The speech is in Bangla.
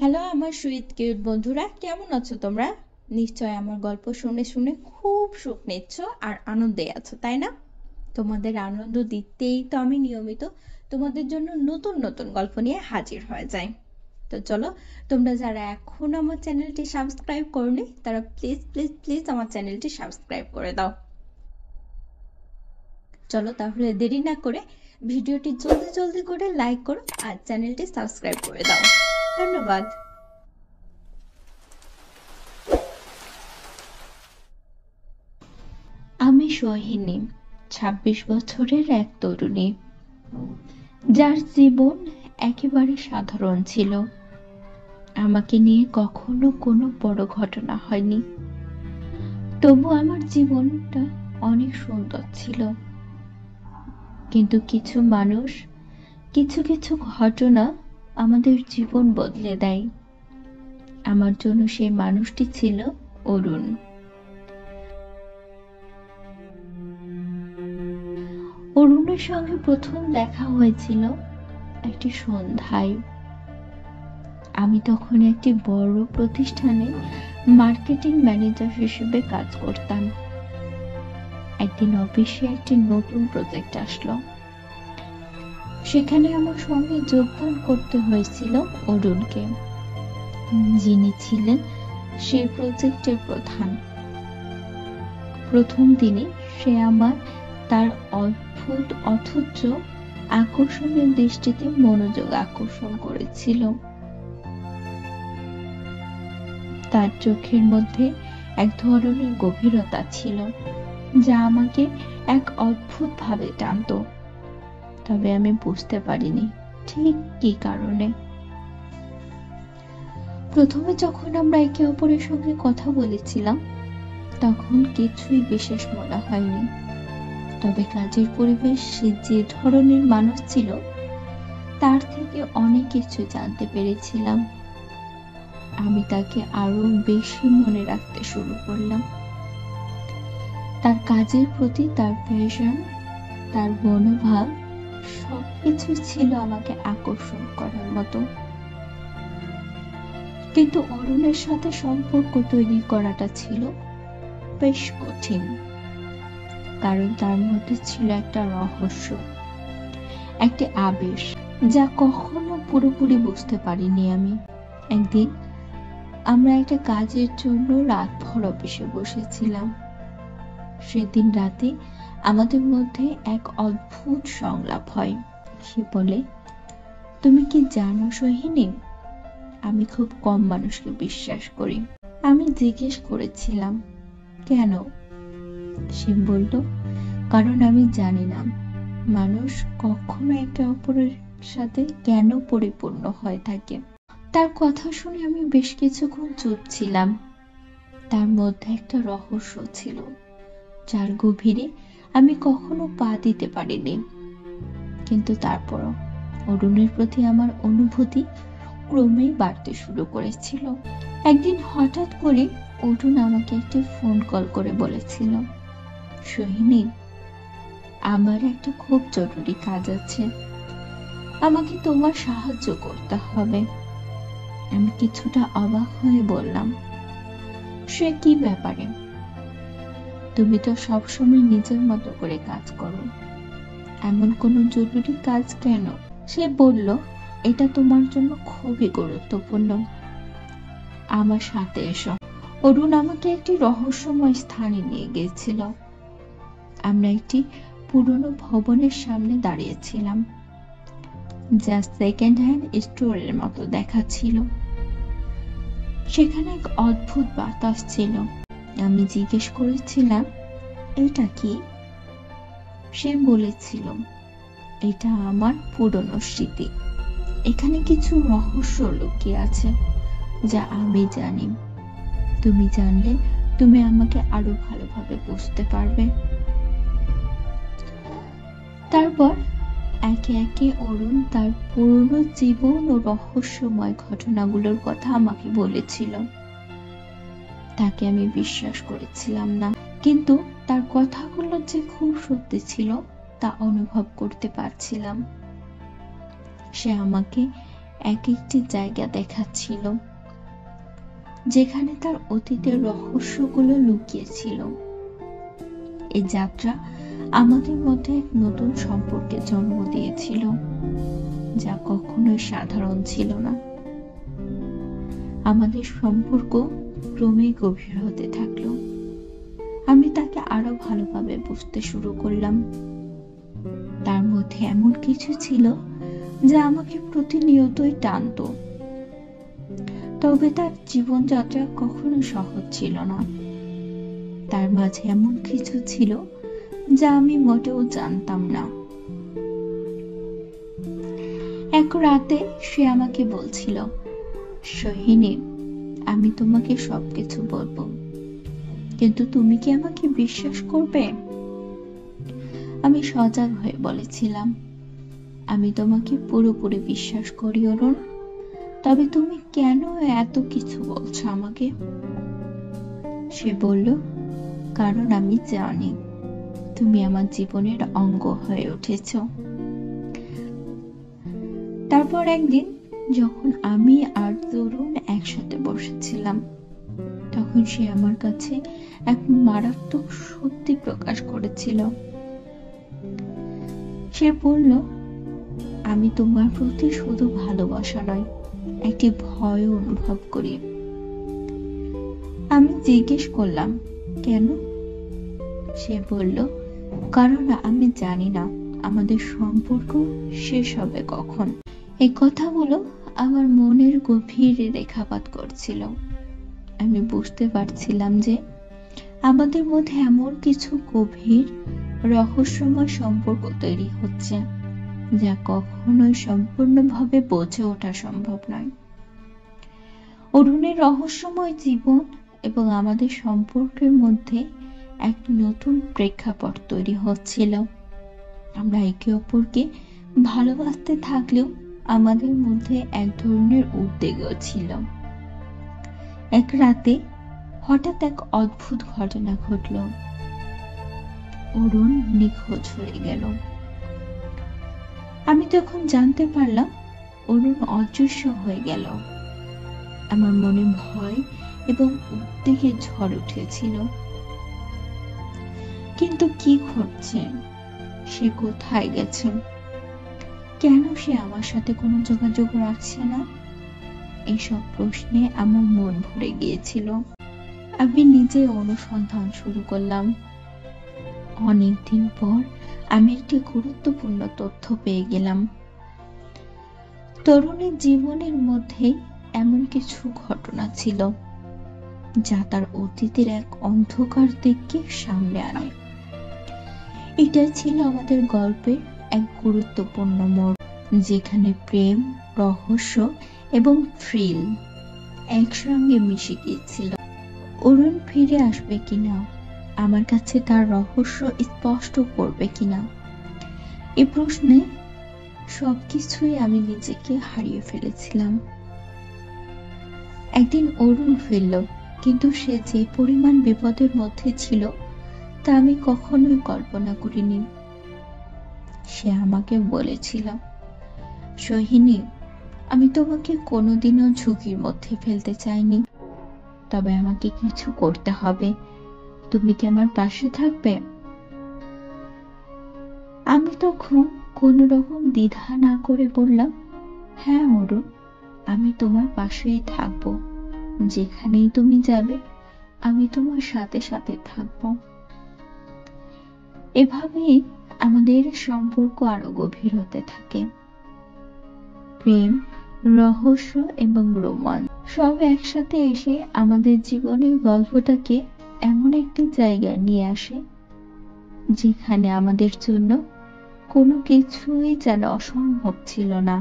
হ্যালো আমার সুইট কিউট বন্ধুরা, কেমন আছো তোমরা? নিশ্চয় আমার গল্প শুনে শুনে খুব সুখ নিচ্ছ আর আনন্দে আছো, তাই না? তোমাদের আনন্দ দিতেই তো আমি নিয়মিত তোমাদের জন্য নতুন নতুন গল্প নিয়ে হাজির হয়ে যাই। তো চলো, তোমরা যারা এখন আমার চ্যানেলটি সাবস্ক্রাইব করনি তারা প্লিজ প্লিজ প্লিজ আমার চ্যানেলটি সাবস্ক্রাইব করে দাও। চলো তাহলে দেরি না করে ভিডিওটি জলদি জলদি করে লাইক করো আর চ্যানেলটি সাবস্ক্রাইব করে দাও। ধন্যবাদ। আমি সোহিনী, ২৬ বছরের এক তরুণী, যার জীবন একেবারে সাধারণ ছিল। আমাকে নিয়ে কখনো কোনো বড় ঘটনা হয়নি, তবু আমার জীবনটা অনেক সুন্দর ছিল। কিন্তু কিছু মানুষ, কিছু কিছু ঘটনা আমাদের জীবন বদলে দেয়। আমার জন্য সেই মানুষটি ছিল অরুণ। অরুণের সঙ্গে প্রথম দেখা হয়েছিল একটি সন্ধ্যায়। আমি তখন একটি বড় প্রতিষ্ঠানে মার্কেটিং ম্যানেজার হিসেবে কাজ করতাম। একদিন অফিসে একটি নতুন প্রজেক্ট আসলো। সেখানে আমার সঙ্গে যোগদান করতে হয়েছিল অরুণকে, যিনি ছিলেন সেই প্রজেক্টের প্রধান। প্রথম দিনই সে আমার তার অদ্ভুত অথচ আকর্ষণীয় দৃষ্টিতে মনোযোগ আকর্ষণ করেছিল। তার চোখের মধ্যে এক ধরনের গভীরতা ছিল, যা আমাকে এক অদ্ভুত ভাবে টানত। তবে আমি বুঝতে পারিনি ঠিক কি কারণে। প্রথমে যখন আমরা একে অপরের সঙ্গে কথা বলেছিলাম, তখন কিছুই বিশেষ মনে হয়নি। তবে কাজের পরিবেশ, সে যে ধরনের মানুষ ছিল তার থেকে অনেক কিছু জানতে পেরেছিলাম। আমি তাকে আরো বেশি মনে রাখতে শুরু করলাম। তার কাজের প্রতি তার প্যাশন, তার মনোভাব, সবকিছু ছিল আমাকে আকর্ষণ করার মতো। কিন্তু অরুণের সাথে সম্পর্ক তৈরি করাটা ছিল বেশ কঠিন, কারণ তার মধ্যে ছিল একটা রহস্য, একটি আবেশ, যা কখনো পুরোপুরি বুঝতে পারিনি আমি। একদিন আমরা একটা কাজের জন্য রাতভর অফিসে বসেছিলাম। সেদিন রাতে আমাদের মধ্যে এক অদ্ভুত সংলাপ হয়। সে বলে, তুমি কি জানো সোহিনী, আমি খুব কম মানুষকে বিশ্বাস করি। আমি জিজ্ঞেস করেছিলাম, কেন? সে বলল, কারণ আমি জানি না মানুষ কখনো একে অপরের সাথে কেন পরিপূর্ণ হয়ে থাকে। তার কথা শুনে আমি বেশ কিছুক্ষণ চুপ ছিলাম। তার মধ্যে একটা রহস্য ছিল, যার গভীরে আমি কখনো পা দিতে পারিনি। কিন্তু তারপরও অরুণের প্রতি আমার অনুভূতি ক্রমেই বাড়তে শুরু করেছিল। একদিন হঠাৎ করে অরুণ আমাকে একটি ফোন কল করে বলেছিল, সোহিনী, আমার একটা খুব জরুরি কাজ আছে, আমাকে তোমার সাহায্য করতে হবে। আমি কিছুটা অবাক হয়ে বললাম, সে কি ব্যাপারে? তুমি তো সবসময় নিজের মতো করে কাজ করো, এমন কোনো জরুরি কাজ কেন? সে বলল, এটা তোমার জন্য খুবই গুরুত্বপূর্ণ, আমার সাথে এসো। অরুণ আমাকে একটি রহস্যময় স্থানে নিয়ে গিয়েছিল। আমরা একটি পুরনো ভবনের সামনে দাঁড়িয়েছিলাম, যা সেকেন্ড হ্যান্ড স্টোরের মতো দেখাচ্ছিল। সেখানে এক অদ্ভুত বাতাস ছিল। আমি জিজ্ঞেস করেছিলাম, এটা কি? সে বলেছিল, এটা আমার পুরনো স্মৃতি, এখানে কিছু রহস্য লুকিয়ে আছে যা আমি জানি। তুমি জানলে তুমি আমাকে আরো ভালোভাবে বুঝতে পারবে। তারপর একে একে অরুণ তার পুরনো জীবন ও রহস্যময় ঘটনাগুলোর কথা আমাকে বলেছিল। তাকে আমি বিশ্বাস করেছিলাম না, কিন্তু তার কথাগুলো যে খুব সত্যি ছিল তা অনুভব করতে পারছিলাম। সে আমাকে এক একটি জায়গা দেখাচ্ছিল, যেখানে তার অতীতের রহস্যগুলো লুকিয়েছিল। এই যাত্রা আমাদের মধ্যে এক নতুন সম্পর্কে জন্ম দিয়েছিল, যা কখনোই সাধারণ ছিল না। আমাদের সম্পর্ক ক্রমেই গভীর হতে থাকলো। আমি তাকে আরো ভালোভাবে বুঝতে শুরু করলাম। তার মধ্যে এমন কিছু ছিল যা আমাকে প্রতিনিয়তই টানতো, তবে তার জীবনযাত্রা কখনো সহজ ছিল না। তার মাঝে এমন কিছু ছিল যা আমি মোটেও জানতাম না। এক রাতে সে আমাকে বলছিল, সোহিনী, আমি তোমাকে সবকিছু বলবো, কিন্তু তুমি কি আমাকে বিশ্বাস করবে? আমি সজাগ হয়ে বলেছিলাম, আমি তোমাকে পুরোপুরি বিশ্বাস করি অরুণ, তবে তুমি কেন এত কিছু বলছো আমাকে? সে বলল, কারণ আমি জানি তুমি আমার জীবনের অঙ্গ হয়ে উঠেছ। তারপর একদিন যখন আমি আর তরুণ একসাথে বসেছিলাম, তখন সে আমার কাছে এক মারাত্মক সত্যি প্রকাশ করেছিল। সে বলল, আমি তোমার প্রতি শুধু ভালোবাসা নয়, একটি ভয় অনুভব করি। আমি জিজ্ঞেস করলাম, কেন? সে বলল, কারণ আমি জানি না আমাদের সম্পর্ক শেষ হবে কখন। এই কথাগুলো আমার মনের গভীরে রেখাপাত করছিল। আমি বুঝতে পারছিলাম যে আমাদের মধ্যে এমন কিছু গভীর রহস্যময় সম্পর্ক তৈরি হচ্ছে, যা কখনোই সম্পূর্ণভাবে বুঝে ওঠা সম্ভব নয়। অরুণের রহস্যময় জীবন এবং আমাদের সম্পর্কের মধ্যে এক নতুন প্রেক্ষাপট তৈরি হচ্ছিল। আমরা একে অপরকে ভালোবাসতে থাকলেও আমাদের মধ্যে এক ধরনের উদ্বেগও ছিল। এক রাতে হঠাৎ এক অদ্ভুত ঘটনা ঘটল। অরুণ নিখোঁজ হয়ে গেল। আমি তখন জানতে পারলাম অরুণ অদৃশ্য হয়ে গেল। আমার মনে ভয় এবং উদ্বেগের ঝড় উঠেছিল। কিন্তু কি ঘটছে? সে কোথায় গেছে? কেন সে আমার সাথে কোনো যোগাযোগ রাখছে না? এইসব প্রশ্নে আমার মন ভরে গিয়েছিল। আমি নিজে অনুসন্ধান শুরু করলাম। অনেকদিন পর আমি একটি গুরুত্বপূর্ণ তথ্য পেয়ে গেলাম। তরুণের জীবনের মধ্যে এমন কিছু ঘটনা ছিল যা তার অতীতের এক অন্ধকার দিককে সামনে আনে। এটা ছিল আমাদের গল্পের এক গুরুত্বপূর্ণ মোড়, যেখানে প্রেম, রহস্য এবং থ্রিল একসঙ্গে মিশে গিয়েছিল। অরুণ ফিরে আসবে কিনা, আমার কাছে তার রহস্য স্পষ্ট করবে কিনা, এই প্রশ্নে সবকিছুই আমি নিজেকে হারিয়ে ফেলেছিলাম। একদিন অরুণ ফিরল, কিন্তু সে যে পরিমাণ বিপদের মধ্যে ছিল তা আমি কখনোই কল্পনা করিনি। সে আমাকে বলেছিল, সোহিনী, আমি তোমাকে কোনোদিনও ঝুঁকির মধ্যে ফেলতে চাইনি, তবে আমাকে কিছু করতে হবে। তুমি কি আমার পাশে থাকবে? আমি তখন কোন রকম দ্বিধা না করে বললাম, হ্যাঁ অরুণ, আমি তোমার পাশেই থাকবো। যেখানেই তুমি যাবে আমি তোমার সাথে সাথে থাকবো। এভাবেই আমাদের সম্পর্ক আরো গভীর হতে থাকে। প্রেম, রহস্য এবং রোমান্স সব একসাথে এসে আমাদের জীবনের গল্পটাকে এমন একটি জায়গায় নিয়ে আসে, যেখানে আমাদের জন্য কোনো কিছুই যেন অসম্ভব ছিল না।